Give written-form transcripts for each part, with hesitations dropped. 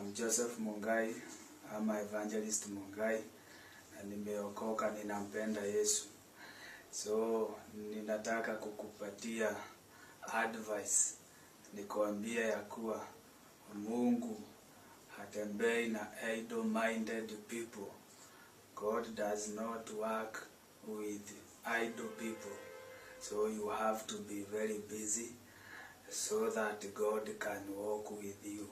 I'm Joseph Mungai, I'm Evangelist Mungai, na nimeokoka, ninampenda Yesu. So ninataka kukupatia advice, nikuambia ya kuwa Mungu hatembei na idle-minded people. God does not work with idle people. So you have to be very busy so that God can walk with you.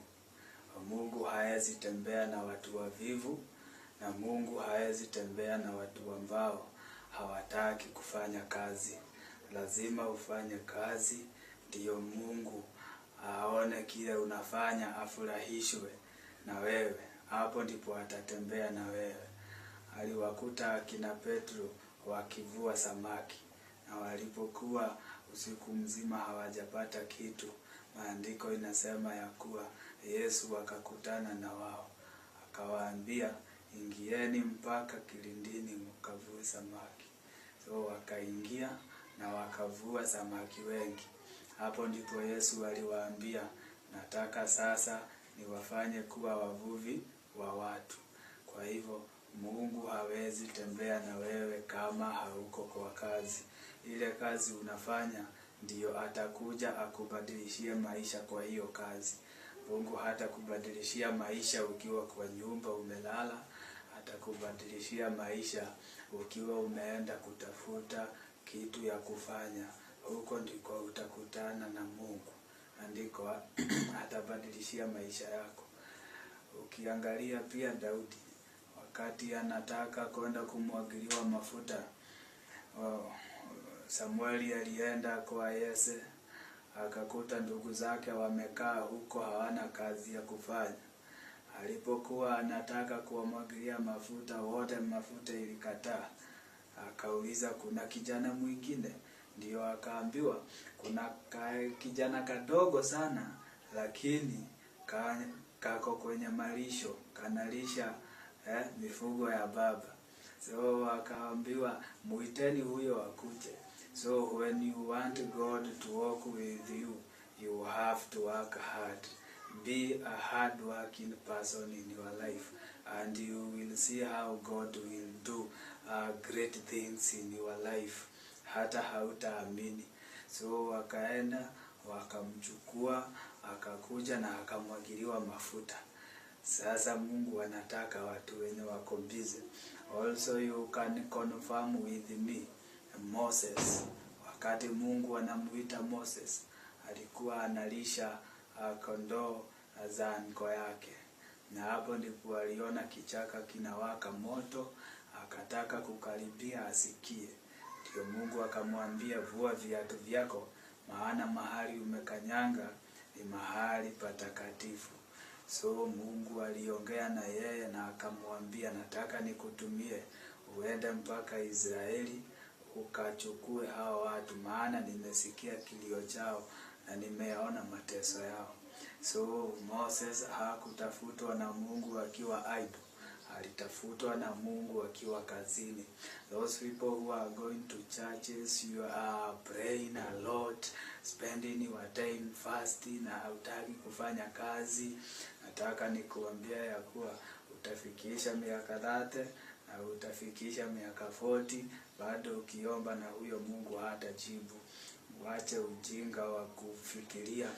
Mungu haezi tembea na watu wavivu, na Mungu haezi tembea na watu ambao hawataki kufanya kazi. Lazima ufanye kazi, ndiyo Mungu aone kile unafanya, afurahishwe na wewe. Hapo ndipo atatembea na wewe. Aliwakuta akina Petro wakivua samaki, na walipokuwa usiku mzima hawajapata kitu, maandiko inasema ya kuwa Yesu akakutana na wao, akawaambia, ingieni mpaka kilindini mkavue samaki. So wakaingia na wakavua samaki wengi. Hapo ndipo Yesu aliwaambia, nataka sasa niwafanye kuwa wavuvi wa watu. Kwa hivyo Mungu hawezi tembea na wewe kama hauko kwa kazi. Ile kazi unafanya ndiyo atakuja akubadilishie maisha kwa hiyo kazi. Mungu hatakubadilishia maisha ukiwa kwa nyumba umelala, atakubadilishia maisha ukiwa umeenda kutafuta kitu ya kufanya. Huko ndiko utakutana na Mungu, ndiko atabadilishia maisha yako. Ukiangalia pia Daudi, wakati anataka kwenda kumwagiliwa mafuta, Samueli alienda kwa Yese, akakuta ndugu zake wamekaa huko hawana kazi ya kufanya. Alipokuwa anataka kuwamwagilia mafuta, wote mafuta ilikataa. Akauliza, kuna kijana mwingine? Ndio akaambiwa, kuna kijana kadogo sana, lakini kako kwenye malisho, kanalisha mifugo ya baba. So akaambiwa, muiteni huyo akuje. So when you want God to walk with you, you have to work hard. Be a hard-working person in your life, and you will see how God will do great things in your life. Hata hautaamini. So wakaenda, wakamchukua, akakuja na akamwagiliwa mafuta. Sasa Mungu anataka watu wenye wako busy. Also you can confirm with me, Moses. Wakati Mungu anamuita Moses, alikuwa analisha kondoo za nko yake. Na hapo ndipo aliona kichaka kinawaka moto, akataka kukaribia asikie. Ndio Mungu akamwambia, vua viatu vyako, maana mahali umekanyanga ni mahali patakatifu. So Mungu aliongea na yeye na akamwambia, nataka nikutumie uende mpaka Israeli ukachukue hao watu, maana nimesikia kilio chao na nimeona mateso yao. So Moses hakutafutwa na Mungu akiwa idle, alitafutwa na Mungu akiwa kazini. Those people who are going to churches, you are praying a lot, spending your time fasting, na hautaki kufanya kazi, nataka nikuambia ya kuwa utafikisha miaka 30 na utafikisha miaka 40, bado ukiomba na huyo Mungu hatajibu. Wache ujinga wa kufikiria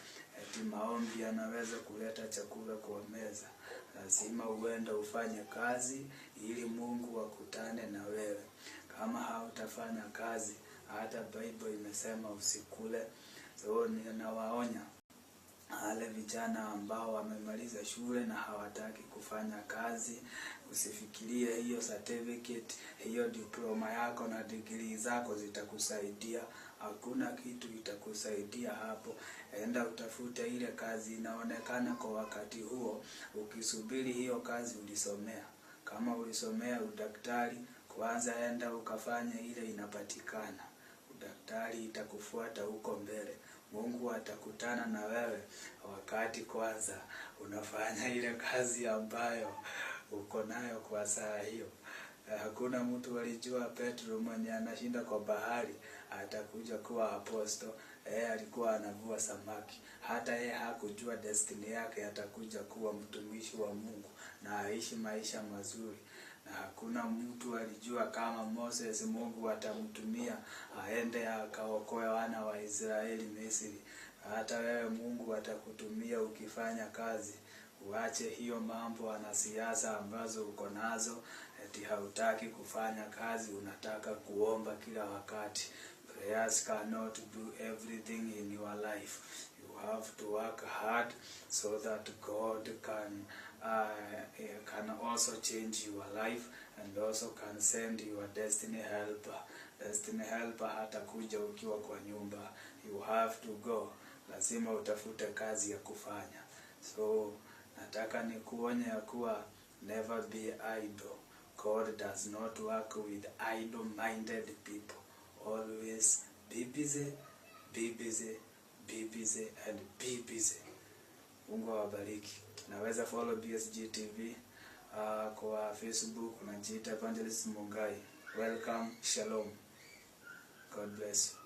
eti maombi yanaweza kuleta chakula kwa meza. Lazima uende ufanye kazi ili Mungu akutane na wewe. Kama hautafanya kazi, hata Bible imesema usikule. So ninawaonya wale vijana ambao wamemaliza shule na hawataki kufanya kazi, usifikirie hiyo certificate, hiyo diploma yako na degree zako zitakusaidia. Hakuna kitu itakusaidia hapo. Enda utafute ile kazi inaonekana kwa wakati huo, ukisubiri hiyo kazi ulisomea. Kama ulisomea udaktari, kwanza enda ukafanya ile inapatikana. Udaktari itakufuata huko mbele. Mungu atakutana na wewe wakati kwanza unafanya ile kazi ambayo uko nayo kwa saa hiyo. Hakuna mtu alijua Petro mwenye anashinda kwa bahari atakuja kuwa aposto, alikuwa anavua samaki. Hata yeye hakujua destiny yake atakuja kuwa mtumishi wa Mungu na aishi maisha mazuri. Na hakuna mtu alijua kama Moses Mungu atamtumia aende akaokoe wana wa Israeli Misri. Hata wewe Mungu atakutumia ukifanya kazi. Uache hiyo mambo na siasa ambazo uko nazo, eti hautaki kufanya kazi, unataka kuomba kila wakati. Prayers cannot do everything in your life. You have to work hard so that God can also change your life and also can send your destiny helper. Destiny helper hatakuja ukiwa kwa nyumba. You have to go. Lazima utafute kazi ya kufanya. So nataka nikuonye ya kuwa never be idle. God does not work with idle-minded people. Always be busy, be busy, be busy, and be busy. Mungu awabariki. Naweza follow BSG TV kwa Facebook, unajiita Evangelist Mungai. Welcome, shalom. God bless you.